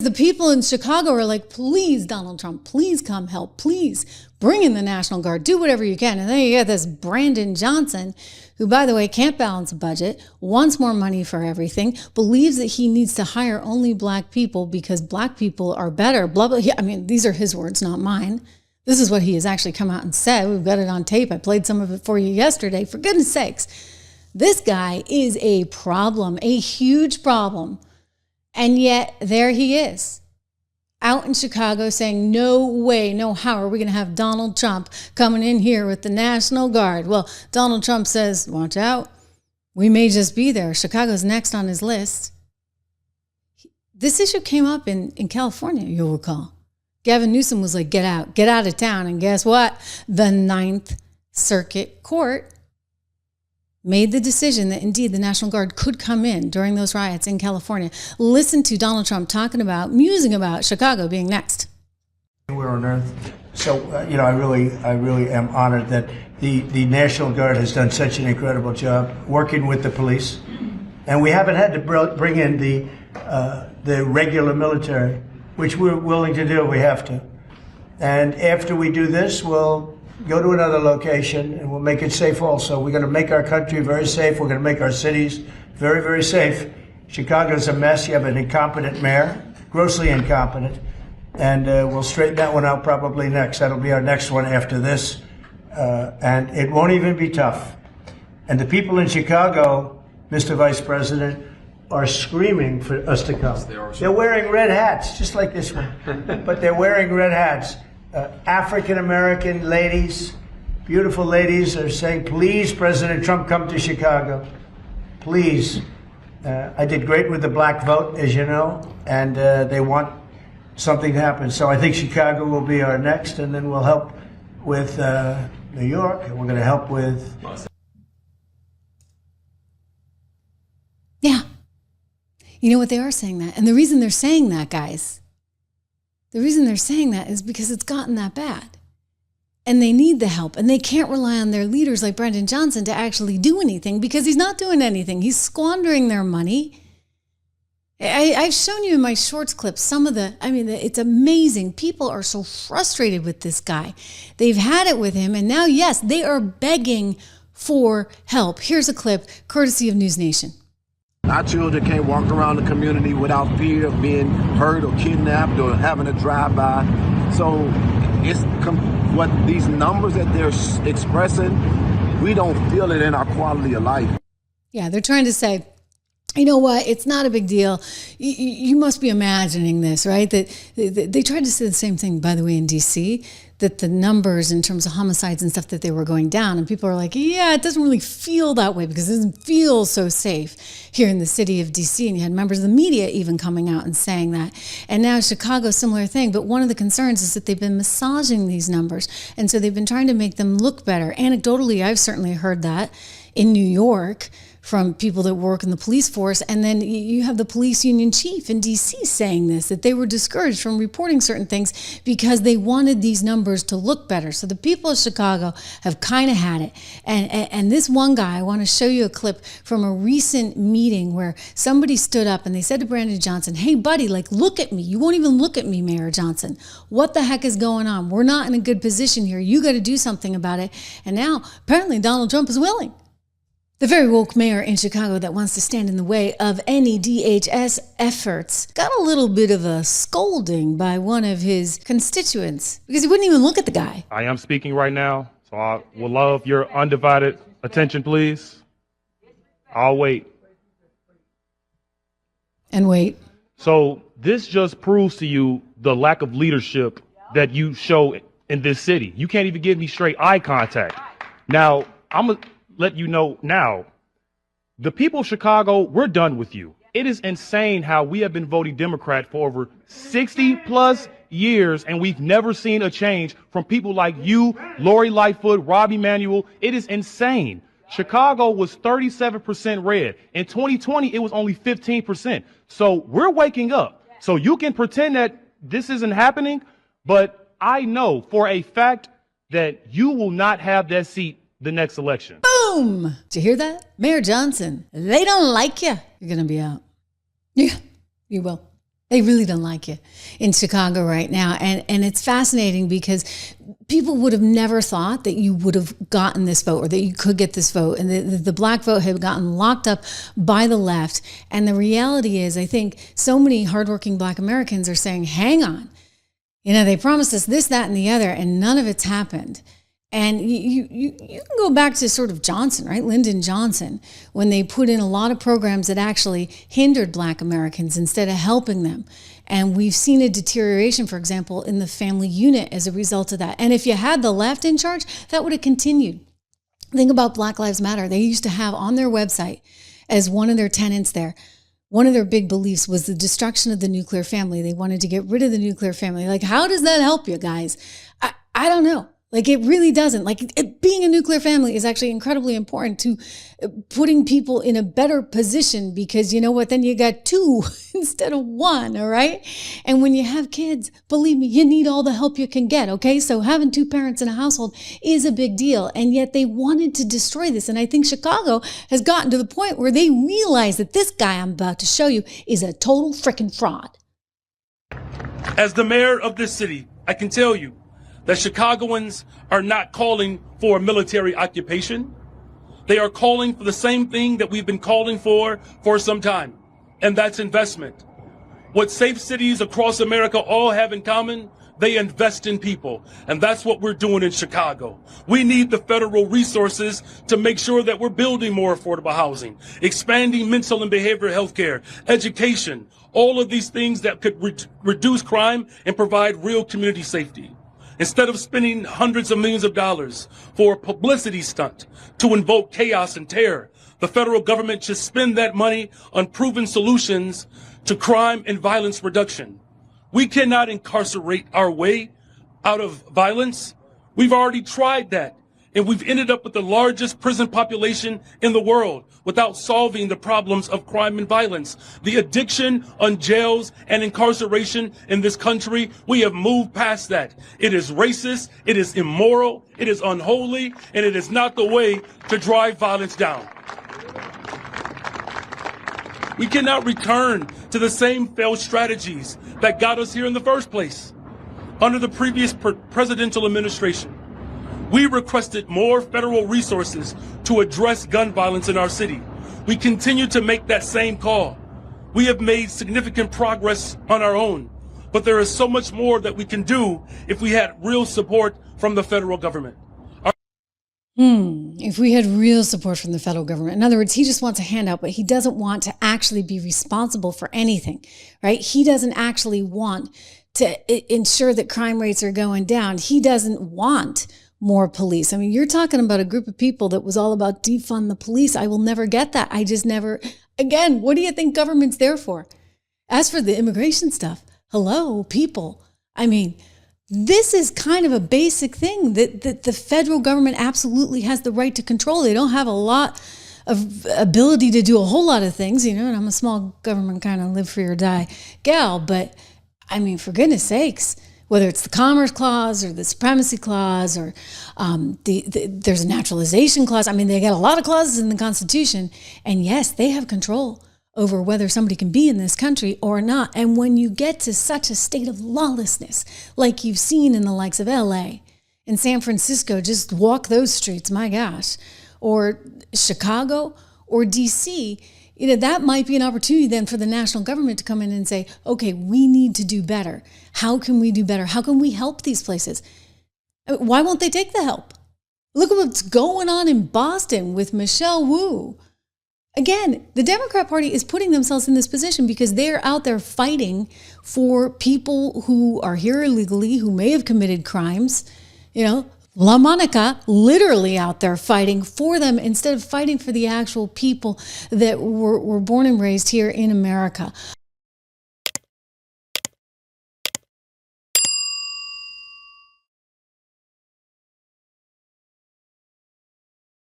The people in Chicago are like, please, Donald Trump, please come help. Please bring in the National Guard. Do whatever you can. And then you get this Brandon Johnson, who, by the way, can't balance a budget, wants more money for everything, believes that he needs to hire only black people because black people are better, blah, blah. I mean, these are his words, not mine. This is what he has actually come out and said. We've got it on tape. I played some of it for you yesterday. For goodness sakes, this guy is a problem, a huge problem. And yet there he is out in Chicago saying, no way, no how are we going to have Donald Trump coming in here with the National Guard? Well, Donald Trump says, watch out. We may just be there. Chicago's next on his list. This issue came up in California, you'll recall. Gavin Newsom was like, get out of town. And guess what? The Ninth Circuit Court made the decision that indeed the National Guard could come in during those riots in California. Listen to Donald Trump musing about Chicago being next. We're on earth. So, I really am honored that the National Guard has done such an incredible job working with the police. And we haven't had to bring in the regular military, which we're willing to do if we have to. And after we do this, we'll go to another location and we'll make it safe also. We're going to make our country very safe. We're going to make our cities very, very safe. Chicago's a mess. You have an incompetent mayor, grossly incompetent. And we'll straighten that one out probably next. That'll be our next one after this. And it won't even be tough. And the people in Chicago, Mr. Vice President, are screaming for us to come. They're wearing red hats, just like this one. But they're wearing red hats. African-American ladies, beautiful ladies, are saying, please, President Trump, come to Chicago. Please. I did great with the black vote, as you know, and they want something to happen. So I think Chicago will be our next, and then we'll help with New York, and we're going to help with... Yeah. You know what, they are saying that. And the reason they're saying that, guys, the reason they're saying that is because it's gotten that bad. And they need the help. And they can't rely on their leaders like Brandon Johnson to actually do anything because he's not doing anything. He's squandering their money. I've shown you in my shorts clips it's amazing. People are so frustrated with this guy. They've had it with him. And now, yes, they are begging for help. Here's a clip courtesy of News Nation. Our children can't walk around the community without fear of being hurt or kidnapped or having a drive-by. So it's what these numbers that they're expressing, we don't feel it in our quality of life. Yeah, they're trying to say, you know what, it's not a big deal. You must be imagining this, right? That they tried to say the same thing, by the way, in D.C., that the numbers in terms of homicides and stuff that they were going down. And people are like, yeah, it doesn't really feel that way because it doesn't feel so safe here in the city of D.C. And you had members of the media even coming out and saying that. And now Chicago, similar thing. But one of the concerns is that they've been massaging these numbers. And so they've been trying to make them look better. Anecdotally, I've certainly heard that in New York from people that work in the police force. And then you have the police union chief in DC saying this, that they were discouraged from reporting certain things because they wanted these numbers to look better. So the people of Chicago have kind of had it. And this one guy, I want to show you a clip from a recent meeting where somebody stood up and they said to Brandon Johnson, hey buddy, look at me. You won't even look at me, Mayor Johnson. What the heck is going on? We're not in a good position here. You got to do something about it. And now apparently Donald Trump is willing. The very woke mayor in Chicago that wants to stand in the way of any DHS efforts got a little bit of a scolding by one of his constituents because he wouldn't even look at the guy. I am speaking right now, so I would love your undivided attention, please. I'll wait. And wait. So this just proves to you the lack of leadership that you show in this city. You can't even give me straight eye contact. Now, I'm going to let you know now, the people of Chicago, we're done with you. It is insane how we have been voting Democrat for over 60 plus years, and we've never seen a change from people like you, Lori Lightfoot, Rob Emanuel. It is insane. Chicago was 37% red. In 2020, it was only 15%. So we're waking up. So you can pretend that this isn't happening, but I know for a fact that you will not have that seat the next election. Boom! Did you hear that? Mayor Johnson, they don't like you. You're going to be out. Yeah, you will. They really don't like you in Chicago right now. And it's fascinating because people would have never thought that you would have gotten this vote or that you could get this vote. And the black vote had gotten locked up by the left. And the reality is, I think so many hardworking black Americans are saying, hang on, they promised us this, that, and the other, and none of it's happened. And you can go back to sort of Johnson, right? Lyndon Johnson, when they put in a lot of programs that actually hindered black Americans instead of helping them. And we've seen a deterioration, for example, in the family unit as a result of that. And if you had the left in charge, that would have continued. Think about Black Lives Matter. They used to have on their website as one of their tenets there, one of their big beliefs was the destruction of the nuclear family. They wanted to get rid of the nuclear family. Like, how does that help you guys? I don't know. Like, it really doesn't. Like, being a nuclear family is actually incredibly important to putting people in a better position because you know what? Then you got two instead of one, all right? And when you have kids, believe me, you need all the help you can get, okay? So having two parents in a household is a big deal. And yet they wanted to destroy this. And I think Chicago has gotten to the point where they realize that this guy I'm about to show you is a total freaking fraud. As the mayor of this city, I can tell you that Chicagoans are not calling for a military occupation. They are calling for the same thing that we've been calling for some time, and that's investment. What safe cities across America all have in common, they invest in people, and that's what we're doing in Chicago. We need the federal resources to make sure that we're building more affordable housing, expanding mental and behavioral health care, education, all of these things that could reduce crime and provide real community safety. Instead of spending hundreds of millions of dollars for a publicity stunt to invoke chaos and terror, the federal government should spend that money on proven solutions to crime and violence reduction. We cannot incarcerate our way out of violence. We've already tried that, and we've ended up with the largest prison population in the world without solving the problems of crime and violence. The addiction on jails and incarceration in this country, we have moved past that. It is racist, it is immoral, it is unholy, and it is not the way to drive violence down. We cannot return to the same failed strategies that got us here in the first place. Under the previous presidential administration, we requested more federal resources to address gun violence in our city. We continue to make that same call. We have made significant progress on our own, but there is so much more that we can do if we had real support from the federal government. If we had real support from the federal government. In other words, he just wants a handout, but he doesn't want to actually be responsible for anything, right? He doesn't actually want to ensure that crime rates are going down. He doesn't want more police. I mean, you're talking about a group of people that was all about defund the police. I will never get that. I just never, again, what do you think government's there for? As for the immigration stuff, hello, people. I mean, this is kind of a basic thing that the federal government absolutely has the right to control. They don't have a lot of ability to do a whole lot of things, and I'm a small government kind of live free or die gal, but I mean, for goodness sakes, whether it's the Commerce Clause or the Supremacy Clause or there's a naturalization clause. I mean, they got a lot of clauses in the Constitution. And yes, they have control over whether somebody can be in this country or not. And when you get to such a state of lawlessness, like you've seen in the likes of LA and San Francisco, just walk those streets, my gosh, or Chicago or DC, that might be an opportunity then for the national government to come in and say, okay, we need to do better. How can we do better? How can we help these places? Why won't they take the help? Look at what's going on in Boston with Michelle Wu. Again, the Democrat Party is putting themselves in this position because they're out there fighting for people who are here illegally, who may have committed crimes, La Monica literally out there fighting for them instead of fighting for the actual people that were born and raised here in America.